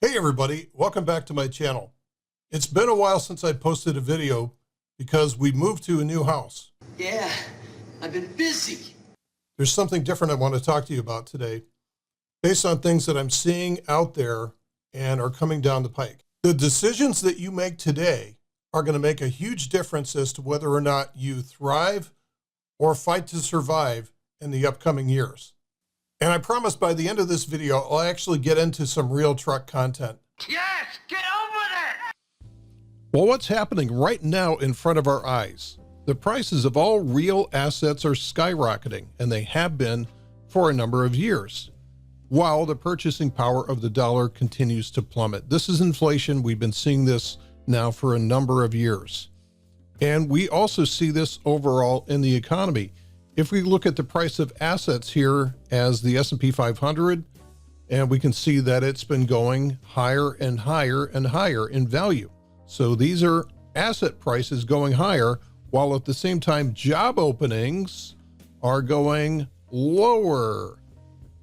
Hey everybody, welcome back to my channel. It's been a while since I posted a video because we moved to a new house. Yeah, I've been busy. There's something different I want to talk to you about today based on things that I'm seeing out there and are coming down the pike. The decisions that you make today are going to make a huge difference as to whether or not you thrive or fight to survive in the upcoming years. And I promise by the end of this video, I'll actually get into some real truck content. Yes, get over there! Well, what's happening right now in front of our eyes? The prices of all real assets are skyrocketing, and they have been for a number of years, while the purchasing power of the dollar continues to plummet. This is inflation. We've been seeing this now for a number of years. And we also see this overall in the economy. If we look at the price of assets here as the S&P 500, and we can see that it's been going higher and higher and higher in value. So these are asset prices going higher, while at the same time, job openings are going lower.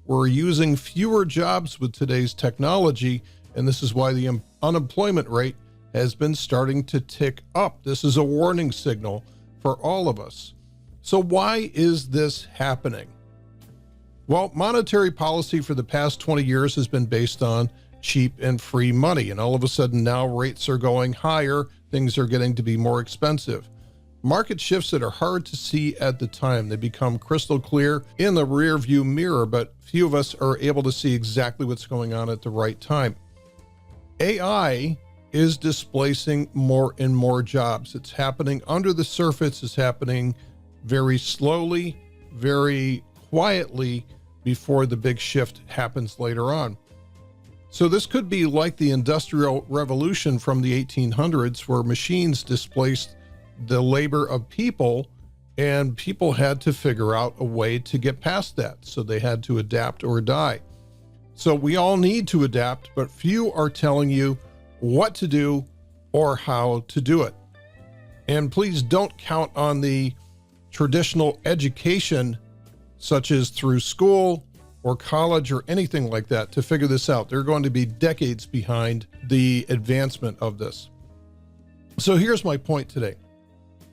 We're using fewer jobs with today's technology, and this is why the unemployment rate has been starting to tick up. This is a warning signal for all of us. So why is this happening? Well, monetary policy for the past 20 years has been based on cheap and free money. And all of a sudden now rates are going higher. Things are getting to be more expensive. Market shifts that are hard to see at the time. They become crystal clear in the rear view mirror, but few of us are able to see exactly what's going on at the right time. AI is displacing more and more jobs. It's happening under the surface. It's happening very slowly, very quietly before the big shift happens later on. So this could be like the Industrial Revolution from the 1800s, where machines displaced the labor of people, and people had to figure out a way to get past that. So they had to adapt or die. So we all need to adapt, but few are telling you what to do or how to do it. And please don't count on the traditional education, such as through school or college or anything like that, to figure this out. They're going to be decades behind the advancement of this. So here's my point today.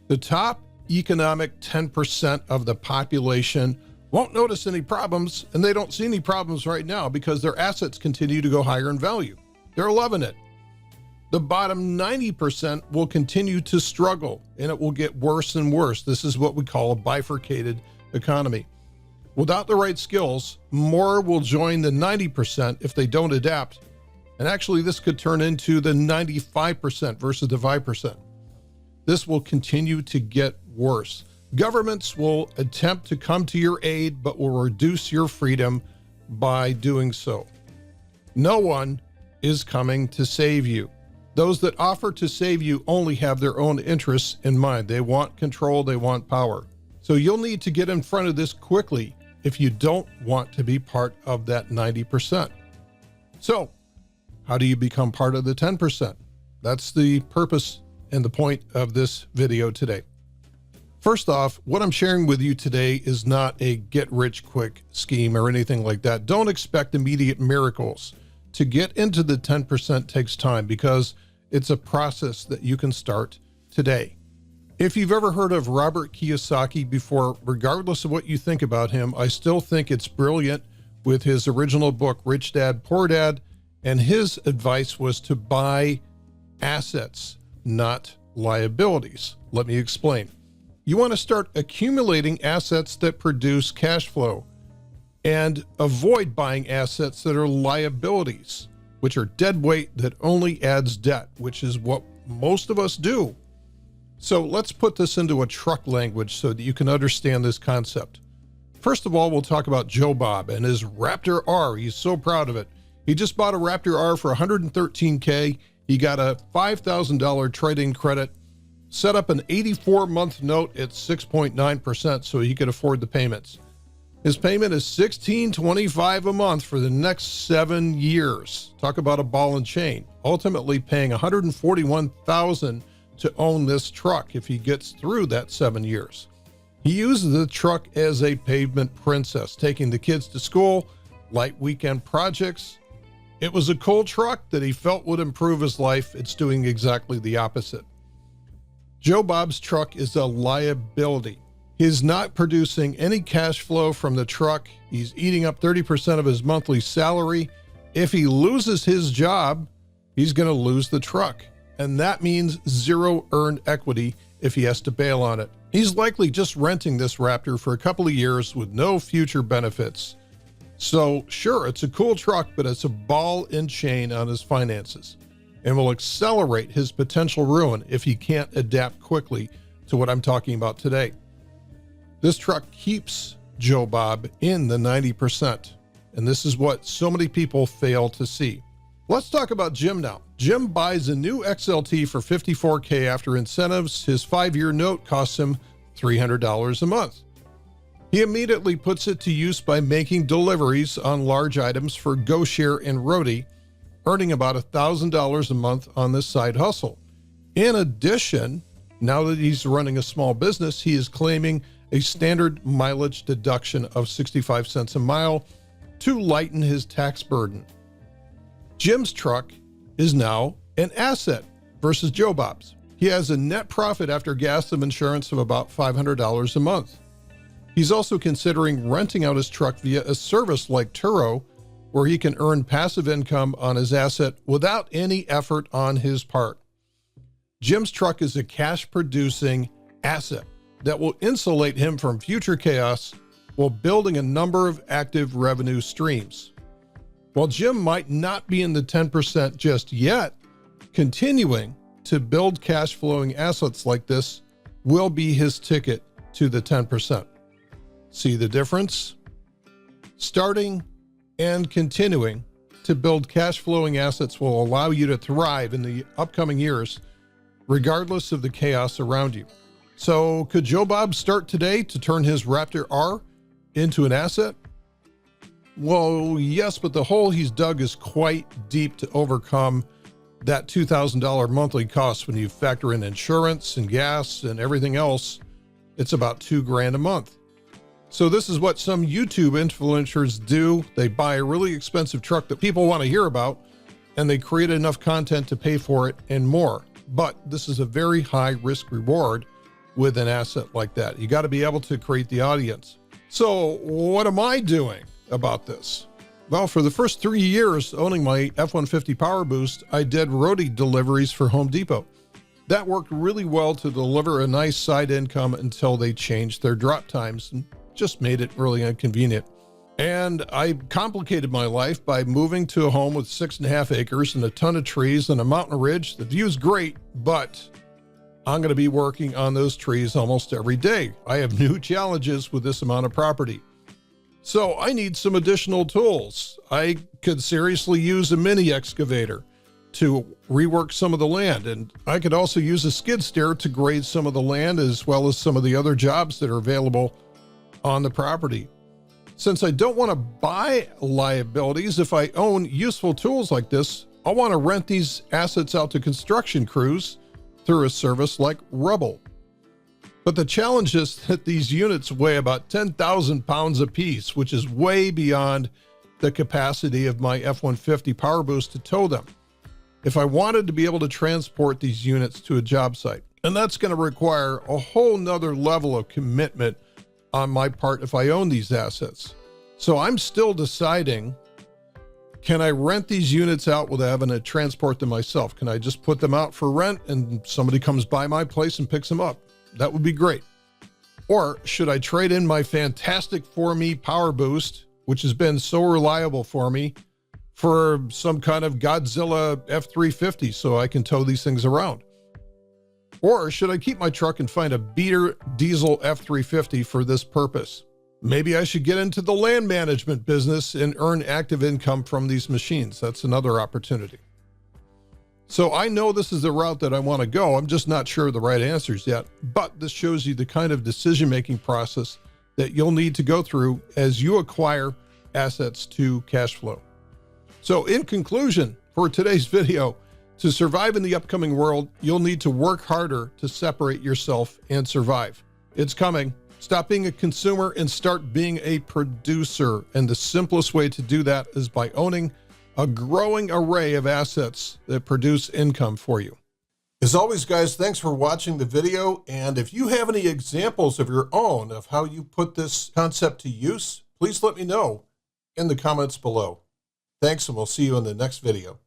The top economic 10% of the population won't notice any problems, and they don't see any problems right now because their assets continue to go higher in value. They're loving it. The bottom 90% will continue to struggle, and it will get worse and worse. This is what we call a bifurcated economy. Without the right skills, more will join the 90% if they don't adapt. And actually, this could turn into the 95% versus the 5%. This will continue to get worse. Governments will attempt to come to your aid, but will reduce your freedom by doing so. No one is coming to save you. Those that offer to save you only have their own interests in mind. They want control, they want power. So you'll need to get in front of this quickly if you don't want to be part of that 90%. So how do you become part of the 10%? That's the purpose and the point of this video today. First off, what I'm sharing with you today is not a get-rich-quick scheme or anything like that. Don't expect immediate miracles. To get into the 10% takes time because it's a process that you can start today. If you've ever heard of Robert Kiyosaki before, regardless of what you think about him, I still think it's brilliant with his original book, Rich Dad, Poor Dad, and his advice was to buy assets, not liabilities. Let me explain. You want to start accumulating assets that produce cash flow and avoid buying assets that are liabilities, which are dead weight that only adds debt, which is what most of us do. So let's put this into a truck language so that you can understand this concept. First of all, we'll talk about Joe Bob and his Raptor R. He's so proud of it. He just bought a Raptor R for $113K. He got a $5,000 trade-in credit, set up an 84-month note at 6.9% so he could afford the payments. His payment is $16.25 a month for the next 7 years. Talk about a ball and chain. Ultimately paying $141,000 to own this truck if he gets through that 7 years. He uses the truck as a pavement princess, taking the kids to school, light weekend projects, It was a cool truck that he felt would improve his life. It's doing exactly the opposite. Joe Bob's truck is a liability. He's not producing any cash flow from the truck. He's eating up 30% of his monthly salary. If he loses his job, he's going to lose the truck. And that means zero earned equity if he has to bail on it. He's likely just renting this Raptor for a couple of years with no future benefits. So sure, it's a cool truck, but it's a ball and chain on his finances and will accelerate his potential ruin if he can't adapt quickly to what I'm talking about today. This truck keeps Joe Bob in the 90%, and this is what so many people fail to see. Let's talk about Jim now. Jim buys a new XLT for $54K after incentives. His 5-year note costs him $300 a month. He immediately puts it to use by making deliveries on large items for GoShare and Roadie, earning about $1,000 a month on this side hustle. In addition, now that he's running a small business, he is claiming a standard mileage deduction of 65 cents a mile to lighten his tax burden. Jim's truck is now an asset versus Joe Bob's. He has a net profit after gas and insurance of about $500 a month. He's also considering renting out his truck via a service like Turo, where he can earn passive income on his asset without any effort on his part. Jim's truck is a cash-producing asset that will insulate him from future chaos while building a number of active revenue streams. While Jim might not be in the 10% just yet, continuing to build cash-flowing assets like this will be his ticket to the 10%. See the difference? Starting and continuing to build cash-flowing assets will allow you to thrive in the upcoming years, regardless of the chaos around you. So could Joe Bob start today to turn his Raptor R into an asset? Well, yes, but the hole he's dug is quite deep to overcome that $2,000 monthly cost. When you factor in insurance and gas and everything else, it's about $2,000 a month. So this is what some YouTube influencers do. They buy a really expensive truck that people want to hear about, and they create enough content to pay for it and more. But this is a very high risk reward with an asset like that. You got to be able to create the audience. So what am I doing about this? Well, for the first 3 years owning my F-150 Power Boost, I did Roadie deliveries for Home Depot. That worked really well to deliver a nice side income until they changed their drop times and just made it really inconvenient. And I complicated my life by moving to a home with 6.5 acres and a ton of trees and a mountain ridge. The view's great, but I'm going to be working on those trees almost every day. I have new challenges with this amount of property. So I need some additional tools. I could seriously use a mini excavator to rework some of the land. And I could also use a skid steer to grade some of the land, as well as some of the other jobs that are available on the property. Since I don't want to buy liabilities, if I own useful tools like this, I want to rent these assets out to construction crews through a service like Rubble. But the challenge is that these units weigh about 10,000 pounds apiece, which is way beyond the capacity of my F-150 Power Boost to tow them if I wanted to be able to transport these units to a job site. And that's going to require a whole nother level of commitment on my part if I own these assets. So I'm still deciding, can I rent these units out without having to transport them myself? Can I just put them out for rent and somebody comes by my place and picks them up? That would be great. Or should I trade in my fantastic For Me Power Boost, which has been so reliable for me, for some kind of Godzilla F-350 so I can tow these things around? Or should I keep my truck and find a beater diesel F-350 for this purpose? Maybe I should get into the land management business and earn active income from these machines. That's another opportunity. So I know this is the route that I want to go. I'm just not sure of the right answers yet, but this shows you the kind of decision-making process that you'll need to go through as you acquire assets to cash flow. So in conclusion, for today's video, to survive in the upcoming world, you'll need to work harder to separate yourself and survive. It's coming. Stop being a consumer and start being a producer. And the simplest way to do that is by owning a growing array of assets that produce income for you. As always, guys, thanks for watching the video. And if you have any examples of your own of how you put this concept to use, please let me know in the comments below. Thanks, and we'll see you in the next video.